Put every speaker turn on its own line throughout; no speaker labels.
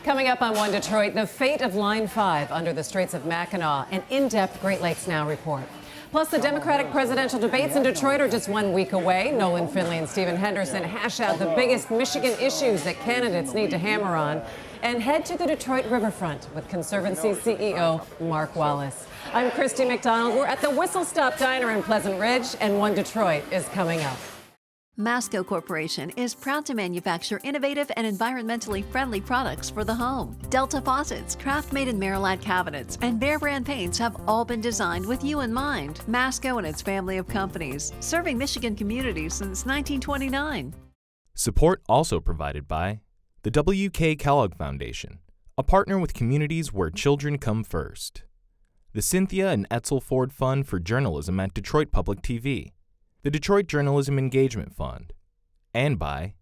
Coming up on One Detroit, the fate of Line 5 under the Straits of Mackinac, an in-depth Great Lakes Now report. Plus, the Democratic presidential debates in Detroit are just 1 week away. Nolan Finley and Stephen Henderson hash out the biggest Michigan issues that candidates need to hammer on, and head to the Detroit Riverfront with Conservancy CEO Mark Wallace. I'm Christy McDonald. We're at the Whistle Stop Diner in Pleasant Ridge, and One Detroit is coming up.
Masco Corporation is proud to manufacture innovative and environmentally friendly products for the home. Delta faucets, craft-made in Merillat cabinets, and Behr brand paints have all been designed with you in mind. Masco and its family of companies, serving Michigan communities since 1929.
Support also provided by the W.K. Kellogg Foundation, a partner with communities where children come first. The Cynthia and Etzel Ford Fund for Journalism at Detroit Public TV. The Detroit Journalism Engagement Fund, and by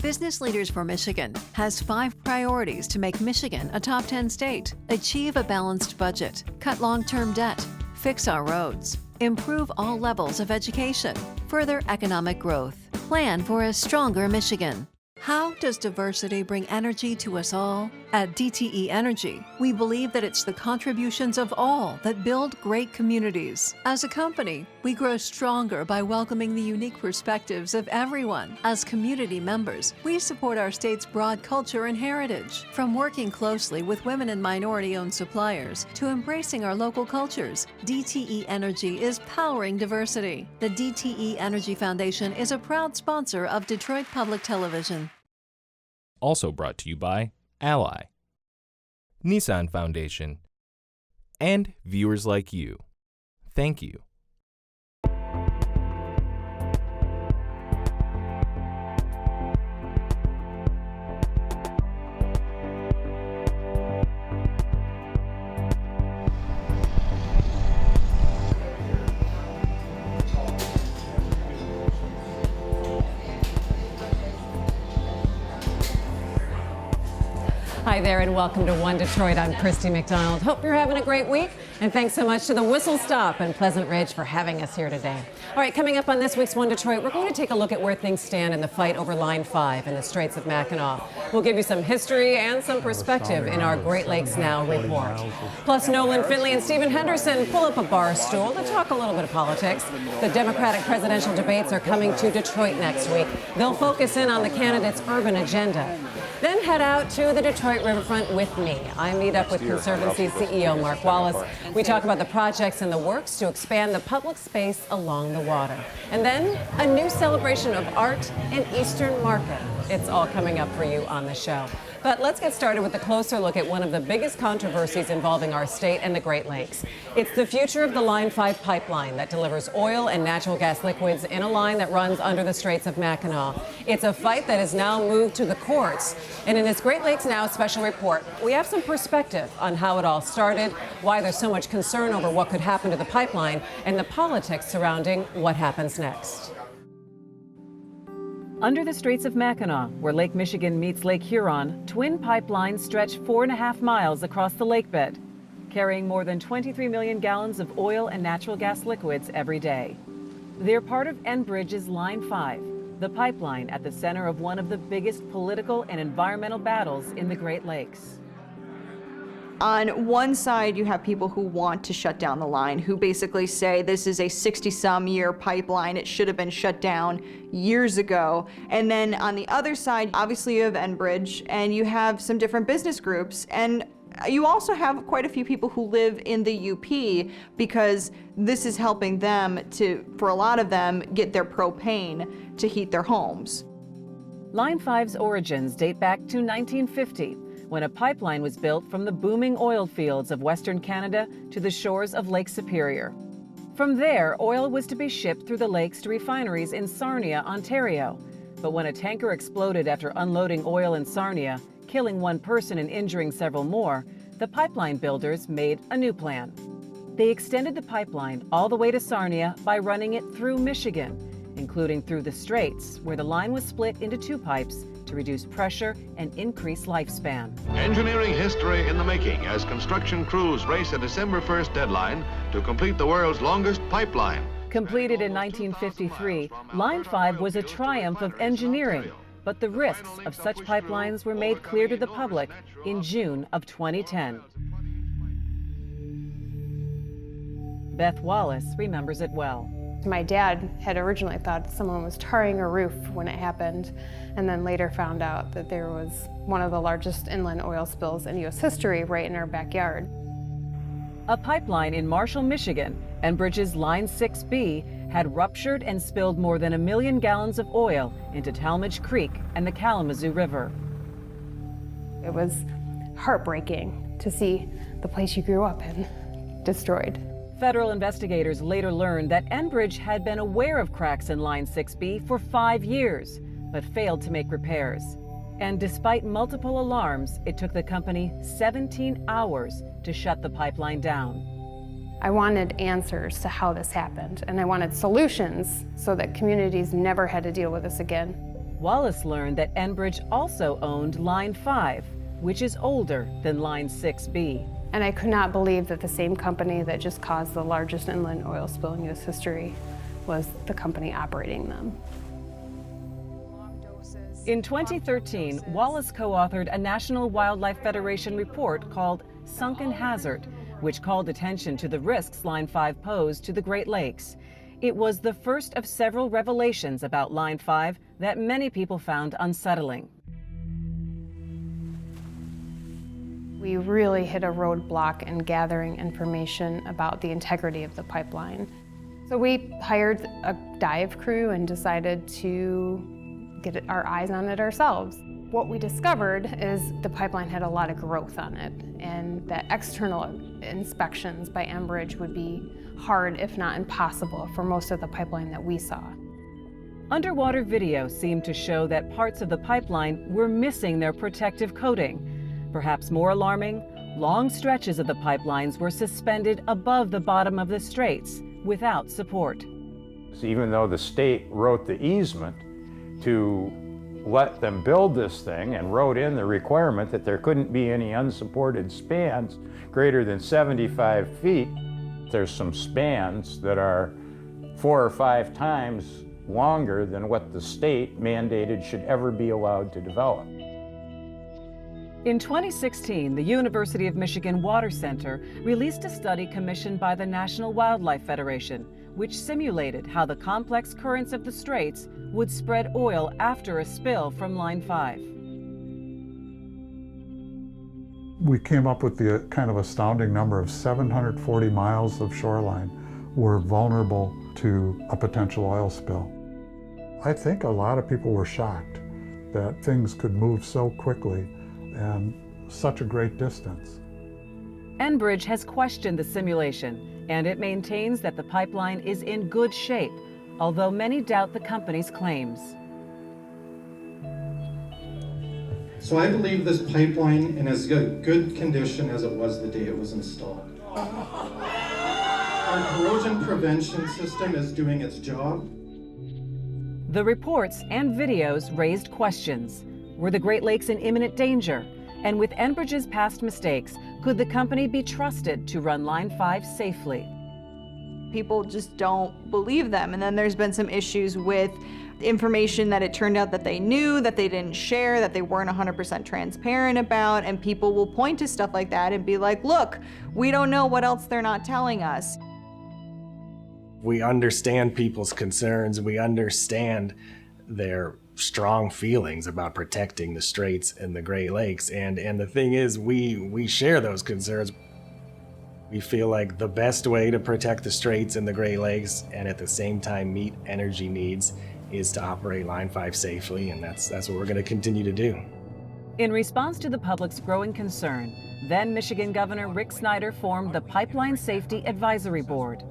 Business Leaders for Michigan has 5 priorities to make Michigan a top 10 state. Achieve a balanced budget, cut long-term debt, fix our roads, improve all levels of education, further economic growth, plan for a stronger Michigan. How does diversity bring energy to us all? At DTE Energy, we believe that it's the contributions of all that build great communities. As a company, we grow stronger by welcoming the unique perspectives of everyone. As community members, we support our state's broad culture and heritage. From working closely with women and minority-owned suppliers to embracing our local cultures, DTE Energy is powering diversity. The DTE Energy Foundation is a proud sponsor of Detroit Public Television.
Also brought to you by Ally, Nissan Foundation, and viewers like you. Thank you.
Hi there and welcome to One Detroit. I'm Christy McDonald. Hope you're having a great week, and thanks so much to the Whistle Stop in Pleasant Ridge for having us here today. All right, coming up on this week's One Detroit, we're going to take a look at where things stand in the fight over Line 5 in the Straits of Mackinac. We'll give you some history and some perspective in our Great Lakes Now report. Plus, Nolan Finley and Stephen Henderson pull up a bar stool to talk a little bit of politics. The Democratic presidential debates are coming to Detroit next week. They'll focus in on the candidates' urban agenda. Then head out to the Detroit Riverfront with me. I meet up with Conservancy CEO Mark Wallace. We talk about the projects in the works to expand the public space along the water. And then a new celebration of art in Eastern Market. It's all coming up for you on the show. But let's get started with a closer look at one of the biggest controversies involving our state and the Great Lakes. It's the future of the Line 5 pipeline that delivers oil and natural gas liquids in a line that runs under the Straits of Mackinac. It's a fight that has now moved to the courts. And in this Great Lakes Now special report, we have some perspective on how it all started, why there's so much concern over what could happen to the pipeline, and the politics surrounding what happens next. Under the Straits of Mackinac, where Lake Michigan meets Lake Huron, twin pipelines stretch 4.5 miles across the lake bed, carrying more than 23 million gallons of oil and natural gas liquids every day. They're part of Enbridge's Line 5, the pipeline at the center of one of the biggest political and environmental battles in the Great Lakes.
On one side, you have people who want to shut down the line, who basically say this is a 60-some-year pipeline. It should have been shut down years ago. And then on the other side, obviously you have Enbridge, and you have some different business groups. And you also have quite a few people who live in the UP because this is helping them to, for a lot of them, get their propane to heat their homes.
Line 5's origins date back to 1950. When a pipeline was built from the booming oil fields of Western Canada to the shores of Lake Superior. From there, oil was to be shipped through the lakes to refineries in Sarnia, Ontario. But when a tanker exploded after unloading oil in Sarnia, killing 1 person and injuring several more, the pipeline builders made a new plan. They extended the pipeline all the way to Sarnia by running it through Michigan, including through the Straits, where the line was split into 2 pipes to reduce pressure and increase lifespan.
Engineering history in the making as construction crews race a December 1st deadline to complete the world's longest pipeline.
Completed in 1953, Line 5 was a triumph of engineering,
but the risks of such pipelines were made clear to the public in June of 2010. Beth Wallace remembers it well.
My dad had originally thought someone was tarring a roof when it happened, and then later found out that there was one of the largest inland oil spills in U.S. history right in our backyard.
A pipeline in Marshall, Michigan, Enbridge's Line 6B, had ruptured and spilled more than 1 million gallons of oil into Talmadge Creek and the Kalamazoo River.
It was heartbreaking to see the place you grew up in destroyed.
Federal investigators later learned that Enbridge had been aware of cracks in Line 6B for 5 years, but failed to make repairs. And despite multiple alarms, it took the company 17 hours to shut the pipeline down.
I wanted answers to how this happened, and I wanted solutions so that communities never had to deal with this again.
Wallace learned that Enbridge also owned Line 5, which is older than Line 6B.
And I could not believe that the same company that just caused the largest inland oil spill in U.S. history was the company operating them.
In 2013, Wallace co-authored a National Wildlife Federation report called Sunken Hazard, which called attention to the risks Line 5 posed to the Great Lakes. It was the first of several revelations about Line 5 that many people found unsettling.
We really hit a roadblock in gathering information about the integrity of the pipeline. So we hired a dive crew and decided to get our eyes on it ourselves. What we discovered is the pipeline had a lot of growth on it, and that external inspections by Enbridge would be hard, if not impossible, for most of the pipeline that we saw.
Underwater video seemed to show that parts of the pipeline were missing their protective coating. Perhaps more alarming, long stretches of the pipelines were suspended above the bottom of the straits without support.
Even though the state wrote the easement to let them build this thing and wrote in the requirement that there couldn't be any unsupported spans greater than 75 feet, there's some spans that are 4 or 5 times longer than what the state mandated should ever be allowed to develop.
In 2016, the University of Michigan Water Center released a study commissioned by the National Wildlife Federation, which simulated how the complex currents of the Straits would spread oil after a spill from Line 5.
We came up with the kind of astounding number of 740 miles of shoreline were vulnerable to a potential oil spill. I think a lot of people were shocked that things could move so quickly and such a great distance.
Enbridge has questioned the simulation, and it maintains that the pipeline is in good shape, although many doubt the company's claims.
So I believe this pipeline in as good condition as it was the day it was installed. Our corrosion prevention system is doing its job.
The reports and videos raised questions. Were the Great Lakes in imminent danger? And with Enbridge's past mistakes, could the company be trusted to run Line 5 safely?
People just don't believe them. And then there's been some issues with information that it turned out that they knew, that they didn't share, that they weren't 100% transparent about, and people will point to stuff like that and be like, look, we don't know what else they're not telling us.
We understand people's concerns. We understand their strong feelings about protecting the Straits and the Great Lakes. And the thing is, we share those concerns. We feel like the best way to protect the Straits and the Great Lakes and at the same time meet energy needs is to operate Line 5 safely, and that's what we're going to continue to do.
In response to the public's growing concern, then Michigan Governor Rick Snyder formed the Pipeline Safety Advisory Board.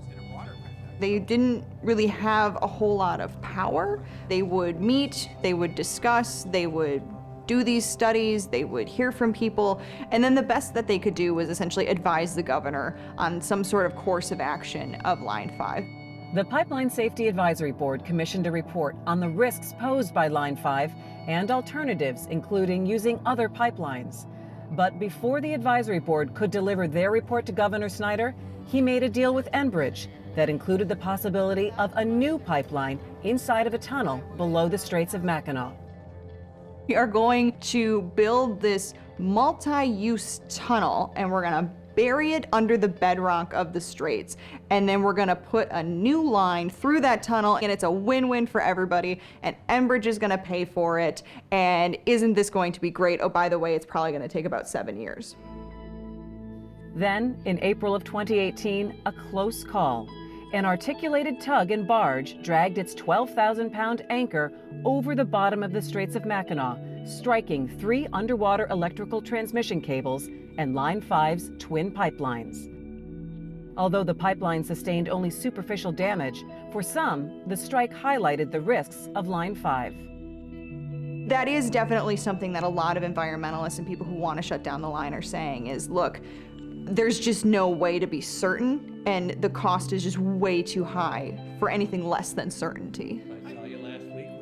They didn't really have a whole lot of power. They would meet, they would discuss, they would do these studies, they would hear from people, and then the best that they could do was essentially advise the governor on some sort of course of action of Line 5.
The Pipeline Safety Advisory Board commissioned a report on the risks posed by Line 5 and alternatives, including using other pipelines. But before the advisory board could deliver their report to Governor Snyder, he made a deal with Enbridge that included the possibility of a new pipeline inside of a tunnel below the Straits of Mackinac.
We are going to build this multi-use tunnel, and we're gonna bury it under the bedrock of the Straits. And then we're gonna put a new line through that tunnel, and it's a win-win for everybody, and Enbridge is gonna pay for it. And isn't this going to be great? Oh, by the way, it's probably gonna take about 7 years.
Then, in April of 2018, a close call. An articulated tug and barge dragged its 12,000-pound anchor over the bottom of the Straits of Mackinac, striking 3 underwater electrical transmission cables and Line 5's twin pipelines. Although the pipeline sustained only superficial damage, for some, the strike highlighted the risks of Line 5.
That is definitely something that a lot of environmentalists and people who want to shut down the line are saying is, look, there's just no way to be certain, and the cost is just way too high for anything less than certainty.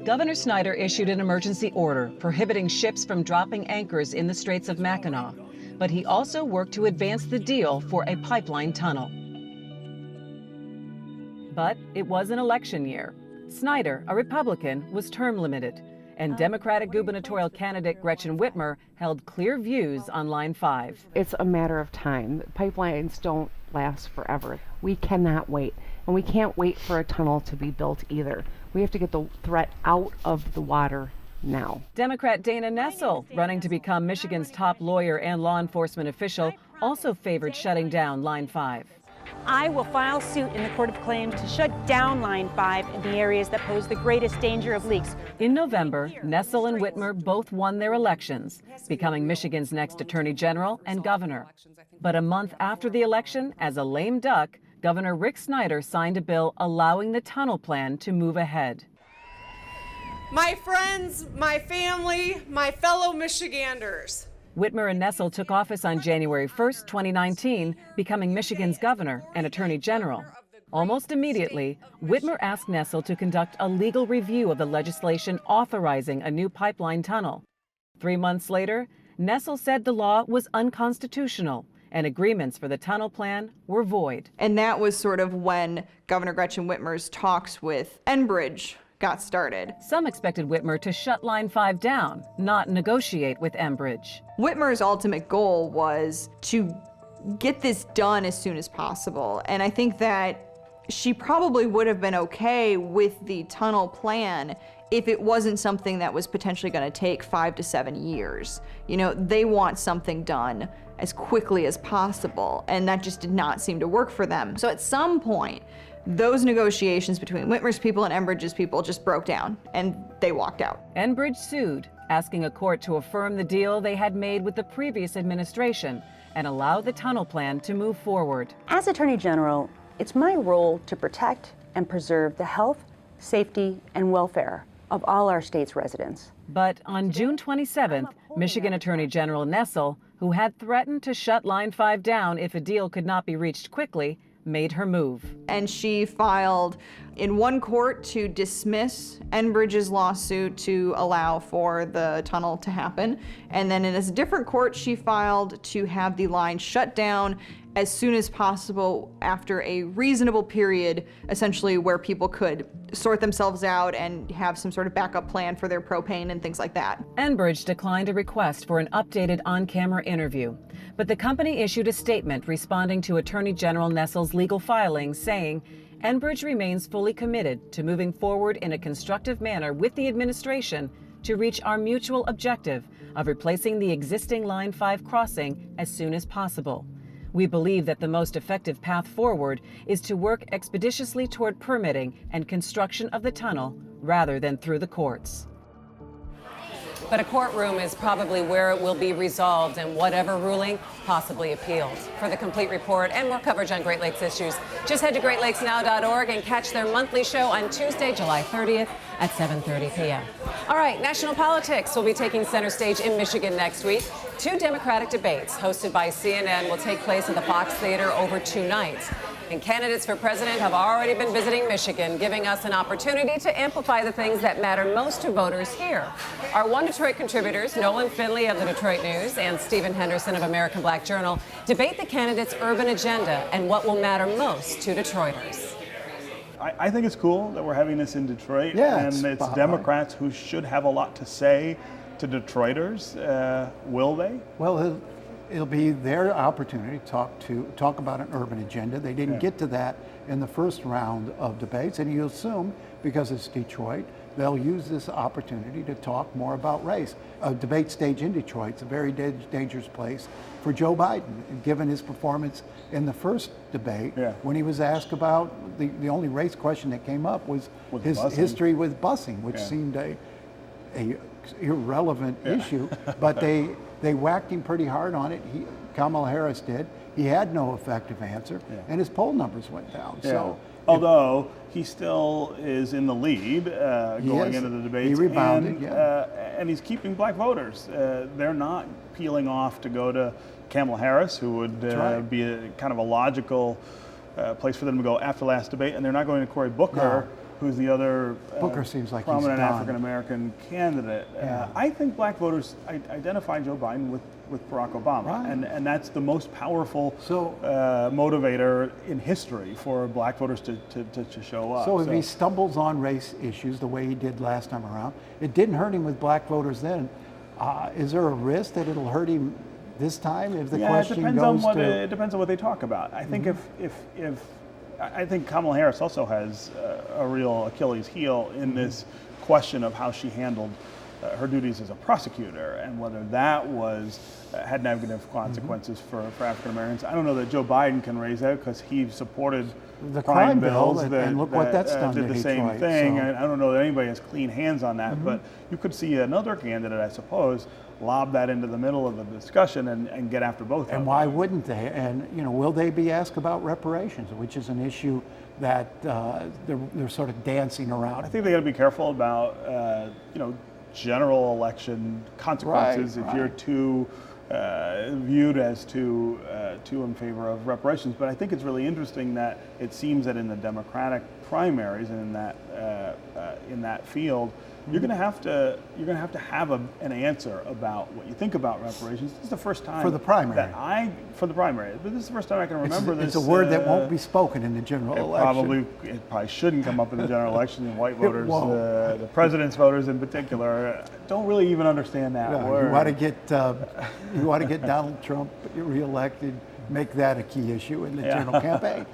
Governor Snyder issued an emergency order prohibiting ships from dropping anchors in the Straits of Mackinac, but he also worked to advance the deal for a pipeline tunnel. But it was an election year. Snyder, a Republican, was term limited, and Democratic gubernatorial candidate Gretchen Whitmer held clear views on Line 5.
It's a matter of time. Pipelines don't last forever. We cannot wait, and we can't wait for a tunnel to be built either. We have to get the threat out of the water now.
Democrat Dana Nessel, running to become Michigan's top lawyer and law enforcement official, also favored shutting down Line 5.
I will file suit in the Court of Claims to shut down Line 5 in the areas that pose the greatest danger of leaks.
In November, Nessel and Whitmer both won their elections, becoming Michigan's next Attorney General and Governor. But a month after the election, as a lame duck, Governor Rick Snyder signed a bill allowing the tunnel plan to move ahead.
My friends, my family, my fellow Michiganders.
Whitmer and Nessel took office on January 1st, 2019, becoming Michigan's governor and attorney general. Almost immediately, Whitmer asked Nessel to conduct a legal review of the legislation authorizing a new pipeline tunnel. 3 months later, Nessel said the law was unconstitutional and agreements for the tunnel plan were void.
And that was sort of when Governor Gretchen Whitmer's talks with Enbridge got started.
Some expected Whitmer to shut Line 5 down, not negotiate with Enbridge.
Whitmer's ultimate goal was to get this done as soon as possible. And I think that she probably would have been okay with the tunnel plan if it wasn't something that was potentially going to take 5 to 7 years. You know, they want something done as quickly as possible, and that just did not seem to work for them. So at some point, those negotiations between Whitmer's people and Enbridge's people just broke down, and they walked out.
Enbridge sued, asking a court to affirm the deal they had made with the previous administration and allow the tunnel plan to move forward.
As Attorney General, it's my role to protect and preserve the health, safety, and welfare of all our state's residents.
But on June 27th, Michigan Attorney General Nessel, who had threatened to shut Line 5 down if a deal could not be reached quickly, made her move.
And she filed in one court to dismiss Enbridge's lawsuit to allow for the tunnel to happen. And then in a different court, she filed to have the line shut down as soon as possible after a reasonable period, essentially where people could sort themselves out and have some sort of backup plan for their propane and things like that.
Enbridge declined a request for an updated on-camera interview, but the company issued a statement responding to Attorney General Nessel's legal filings, saying Enbridge remains fully committed to moving forward in a constructive manner with the administration to reach our mutual objective of replacing the existing Line 5 crossing as soon as possible. We believe that the most effective path forward is to work expeditiously toward permitting and construction of the tunnel rather than through the courts.
But a courtroom is probably where it will be resolved, and whatever ruling, possibly appealed. For the complete report and more coverage on Great Lakes issues, just head to greatlakesnow.org and catch their monthly show on Tuesday, July 30th at 7:30 p.m. All right, national politics will be taking center stage in Michigan next week. 2 Democratic debates hosted by CNN will take place at the Fox Theater over 2 nights. And candidates for president have already been visiting Michigan, giving us an opportunity to amplify the things that matter most to voters here. Our One Detroit contributors, Nolan Finley of the Detroit News and Stephen Henderson of American Black Journal, debate the candidates' urban agenda and what will matter most to Detroiters.
I think it's cool that we're having this in Detroit,
yeah,
and it's Democrats who should have a lot to say to Detroiters? Will they?
Well, it'll be their opportunity to talk about an urban agenda. They didn't get to that in the first round of debates, and you assume because it's Detroit, they'll use this opportunity to talk more about race. A debate stage in Detroit's a very dangerous place for Joe Biden, given his performance in the first debate. When he was asked about the only race question that came up was his history with busing, which seemed a irrelevant issue, but they whacked him pretty hard on it. Kamala Harris did. He had no effective answer, and his poll numbers went down. So,
although he still is in the lead going into the debates,
he rebounded,
and he's keeping black voters. They're not peeling off to go to Kamala Harris, who would be a kind of a logical place for them to go after last debate, and they're not going to Cory Booker. Who's the other
Booker seems like
prominent
he's
African American candidate? I think black voters identify Joe Biden with Barack Obama, and that's the most powerful motivator in history for black voters to show up.
So if he stumbles on race issues the way he did last time around, it didn't hurt him with black voters then. Is there a risk that it'll hurt him this time if the question goes
it depends on what they talk about. I think I think Kamala Harris also has a real Achilles heel in this question of how she handled her duties as a prosecutor and whether that had negative consequences for African Americans. I don't know that Joe Biden can raise that because he supported
the crime bills
and
look what that's done
did
to
the same
Detroit,
thing.
so.
I don't know that anybody has clean hands on that, but you could see another candidate, I suppose, lob that into the middle of the discussion and get after both of them.
And why wouldn't they? And will they be asked about reparations, which is an issue that they're sort of dancing around?
I think they got to be careful about general election consequences if you're too viewed as too in favor of reparations. But I think it's really interesting that it seems that in the Democratic primaries and in that field, you're going to have to have an answer about what you think about reparations. This is the first time
for the primary.
But this is the first time I can remember this.
It's a word that won't be spoken in the general election.
It probably shouldn't come up in the general election. And white voters, the president's voters in particular, don't really even understand that word.
You want to get Donald Trump reelected. Make that a key issue in the general campaign.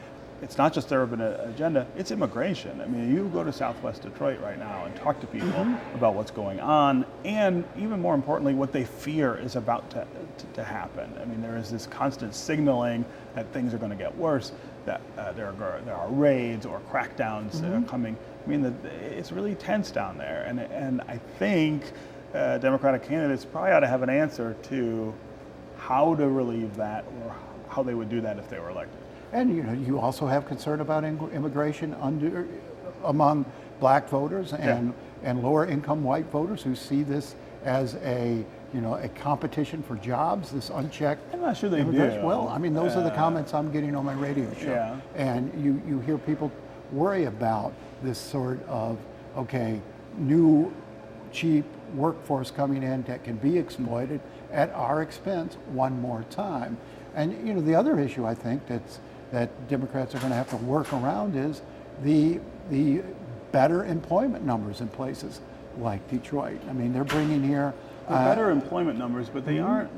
It's not just the urban agenda, it's immigration. I mean, you go to Southwest Detroit right now and talk to people about what's going on, and even more importantly, what they fear is about to happen. I mean, there is this constant signaling that things are going to get worse, that there are raids or crackdowns coming. I mean, it's really tense down there, and I think Democratic candidates probably ought to have an answer to how to relieve that or how they would do that if they were elected.
And you also have concern about immigration among black voters and lower income white voters who see this as a competition for jobs, this unchecked
I'm not sure they do.
Well, I mean, those are the comments I'm getting on my radio show. And you hear people worry about this sort of, new cheap workforce coming in that can be exploited at our expense one more time. And the other issue I think that Democrats are going to have to work around is the better employment numbers in places like Detroit. I mean, they're bringing here
better employment numbers, but they aren't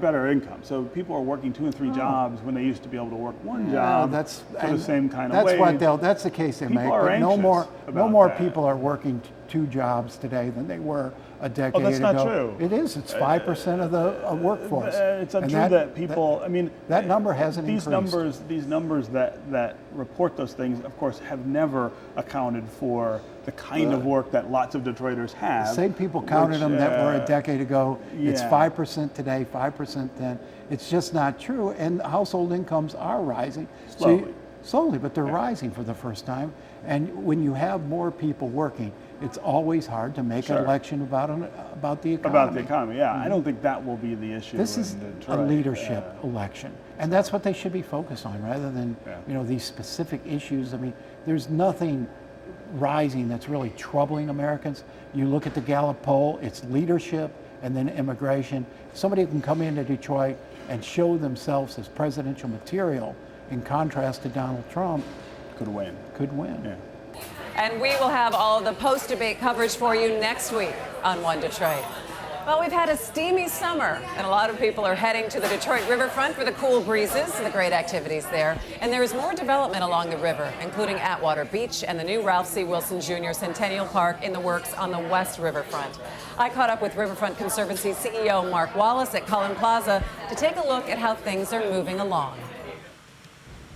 better income. So people are working 2 and 3 jobs when they used to be able to work one job for the same kind of wage.
That's the case they
people
make.
Are
but no more
that.
people are working 2 jobs today than they were a decade ago.
That's not true.
It is. It's 5% of the workforce.
It's untrue that people.
That number hasn't
increased. These numbers that report those things, of course, have never accounted for the kind of work that lots of Detroiters have.
The same people counted them that were a decade ago. It's 5% today, 5% then. It's just not true. And household incomes are rising. Slowly, but they're rising for the first time. And when you have more people working, it's always hard to make an election about the economy.
About the economy, I don't think that will be the issue.
This is a leadership election, and that's what they should be focused on, rather than these specific issues. I mean, there's nothing rising that's really troubling Americans. You look at the Gallup poll; it's leadership and then immigration. Somebody can come into Detroit and show themselves as presidential material, in contrast to Donald Trump,
could win.
Yeah.
And we will have all of the post-debate coverage for you next week on One Detroit. Well, we've had a steamy summer, and a lot of people are heading to the Detroit Riverfront for the cool breezes and the great activities there. And there is more development along the river, including Atwater Beach and the new Ralph C. Wilson Jr. Centennial Park in the works on the West Riverfront. I caught up with Riverfront Conservancy CEO Mark Wallace at Cullen Plaza to take a look at how things are moving along.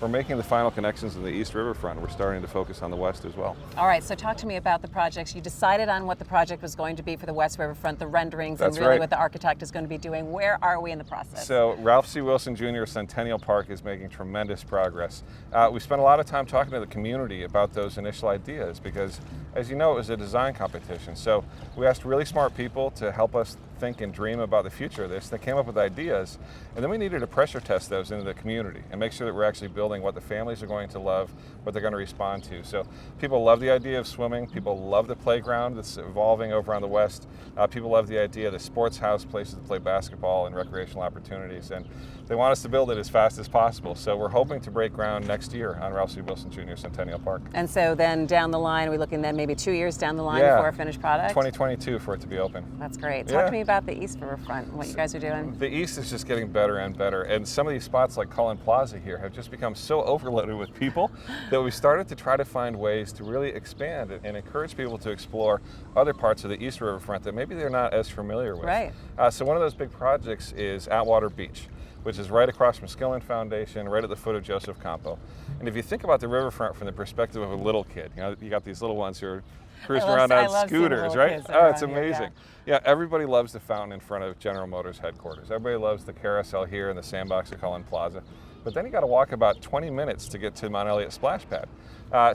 We're making the final connections in the East Riverfront. We're starting to focus on the West as well.
All right, so talk to me about the projects. You decided on what the project was going to be for the West Riverfront, the renderings,
That's
and really
right.
what the architect is going to be doing. Where are we in the process?
So Ralph C. Wilson Jr. Centennial Park is making tremendous progress. We spent a lot of time talking to the community about those initial ideas because, as you know, it was a design competition. So we asked really smart people to help us think and dream about the future of this. They came up with ideas, and then we needed to pressure test those into the community and make sure that we're actually building what the families are going to love, what they're going to respond to. So people love the idea of swimming. People love the playground that's evolving over on the West. People love the idea of the sports house, places to play basketball and recreational opportunities. And they want us to build it as fast as possible. So we're hoping to break ground next year on Ralph C. Wilson Jr. Centennial Park.
And so then down the line, are we looking then maybe 2 years down the line before a finished product?
2022 for it to be open.
That's great. Talk to me about the East Riverfront and what you guys are doing.
The East is just getting better and better. And some of these spots like Cullen Plaza here have just become so overloaded with people that we started to try to find ways to really expand and encourage people to explore other parts of the East Riverfront that maybe they're not as familiar with.
Right.
So one of those big projects is Atwater Beach, which is right across from Skillen Foundation, right at the foot of Joseph Campo. And if you think about the riverfront from the perspective of a little kid, you know, you got these little ones who are cruising around on scooters, right? Oh, it's amazing. Yeah, everybody loves the fountain in front of General Motors headquarters. Everybody loves the carousel here and the sandbox at Cullen Plaza. But then you got to walk about 20 minutes to get to Mount Elliott Splash Pad.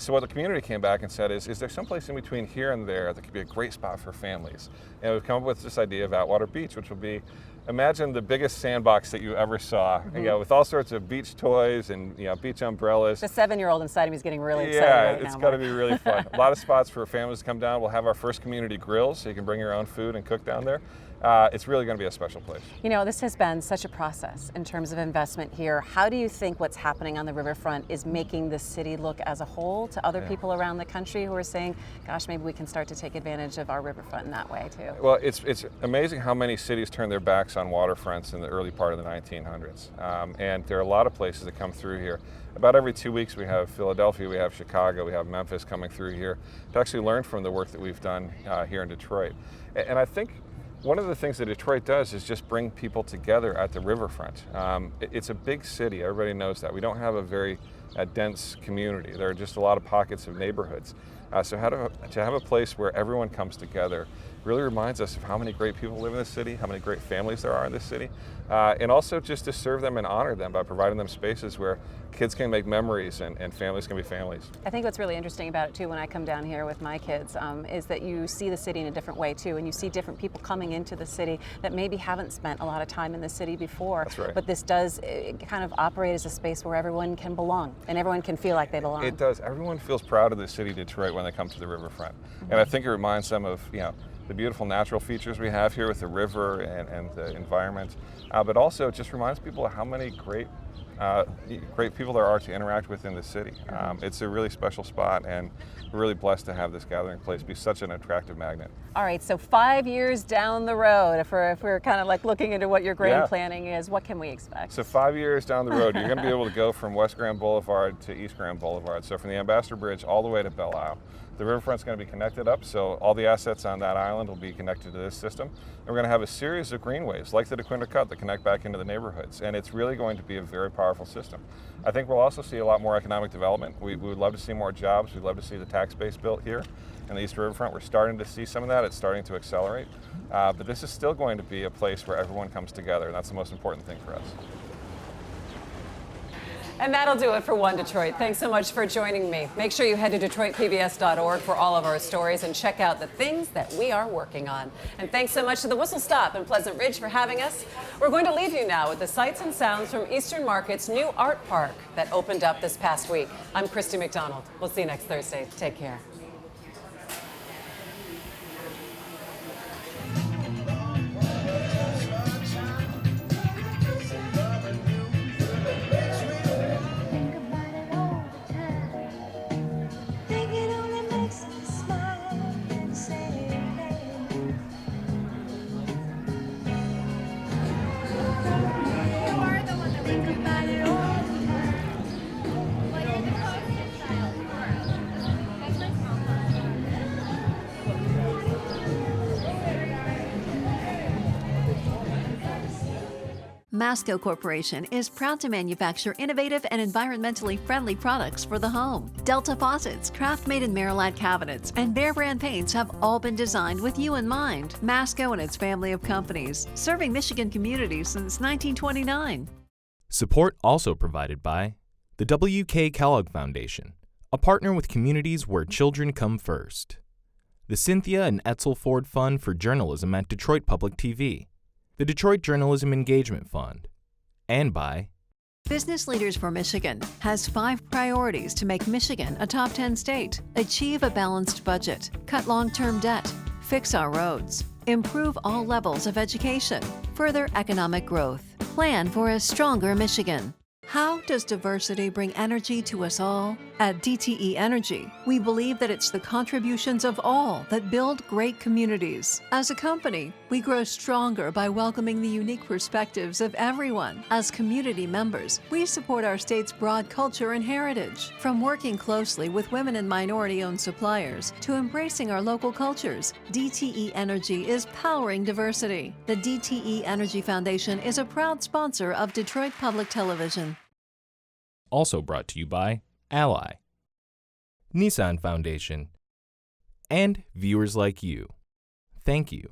So what the community came back and said is there someplace in between here and there that could be a great spot for families? And we've come up with this idea of Atwater Beach, which will be, imagine the biggest sandbox that you ever saw, you know, with all sorts of beach toys and beach umbrellas.
The 7-year-old inside of me is getting really excited right now.
It's got to be really fun. A lot of spots for families to come down. We'll have our first community grills, so you can bring your own food and cook down there. It's really going to be a special place.
You know, this has been such a process in terms of investment here. How do you think what's happening on the riverfront is making the city look as a whole to other people around the country who are saying, gosh, maybe we can start to take advantage of our riverfront in that way too?
Well, it's amazing how many cities turned their backs on waterfronts in the early part of the 1900s. And there are a lot of places that come through here. About every 2 weeks we have Philadelphia, we have Chicago, we have Memphis coming through here to actually learn from the work that we've done here in Detroit. And I think one of the things that Detroit does is just bring people together at the riverfront. It's a big city, everybody knows that. We don't have a very dense community. There are just a lot of pockets of neighborhoods. So to have a place where everyone comes together really reminds us of how many great people live in this city, how many great families there are in this city, and also just to serve them and honor them by providing them spaces where kids can make memories and families can be families.
I think what's really interesting about it too when I come down here with my kids is that you see the city in a different way too, and you see different people coming into the city that maybe haven't spent a lot of time in the city before.
That's right.
But this does kind of operate as a space where everyone can belong and everyone can feel like they belong.
It does. Everyone feels proud of the city of Detroit when they come to the riverfront. And I think it reminds them of, the beautiful natural features we have here with the river and the environment, but also it just reminds people of how many great people there are to interact with in the city. It's a really special spot, and we're really blessed to have this gathering place be such an attractive magnet.
All right, so 5 years down the road, if we're kind of like looking into what your grand planning is, what can we expect?
So 5 years down the road, you're going to be able to go from West Grand Boulevard to East Grand Boulevard. So from the Ambassador Bridge all the way to Belle Isle. The riverfront's going to be connected up, so all the assets on that island will be connected to this system. And we're going to have a series of greenways, like the DeQuinta Cut, that connect back into the neighborhoods. And it's really going to be a very powerful system. I think we'll also see a lot more economic development. We would love to see more jobs. We'd love to see the tax base built here in the East Riverfront. We're starting to see some of that. It's starting to accelerate. But this is still going to be a place where everyone comes together, and that's the most important thing for us.
And that'll do it for One Detroit. Thanks so much for joining me. Make sure you head to DetroitPBS.org for all of our stories and check out the things that we are working on. And thanks so much to the Whistle Stop in Pleasant Ridge for having us. We're going to leave you now with the sights and sounds from Eastern Market's new art park that opened up this past week. I'm Christy McDonald. We'll see you next Thursday. Take care.
Masco Corporation is proud to manufacture innovative and environmentally friendly products for the home. Delta faucets, craft-made in Merillat cabinets, and Behr brand paints have all been designed with you in mind. Masco and its family of companies, serving Michigan communities since 1929.
Support also provided by the W.K. Kellogg Foundation, a partner with communities where children come first. The Cynthia and Etzel Ford Fund for Journalism at Detroit Public TV, the Detroit Journalism Engagement Fund, and by
Business Leaders for Michigan has 5 priorities to make Michigan a top 10 state. Achieve a balanced budget, cut long-term debt, fix our roads, improve all levels of education, further economic growth, plan for a stronger Michigan. How does diversity bring energy to us all? At DTE Energy, we believe that it's the contributions of all that build great communities. As a company, we grow stronger by welcoming the unique perspectives of everyone. As community members, we support our state's broad culture and heritage. From working closely with women and minority-owned suppliers to embracing our local cultures, DTE Energy is powering diversity. The DTE Energy Foundation is a proud sponsor of Detroit Public Television.
Also brought to you by Ally, Nissan Foundation, and viewers like you. Thank you.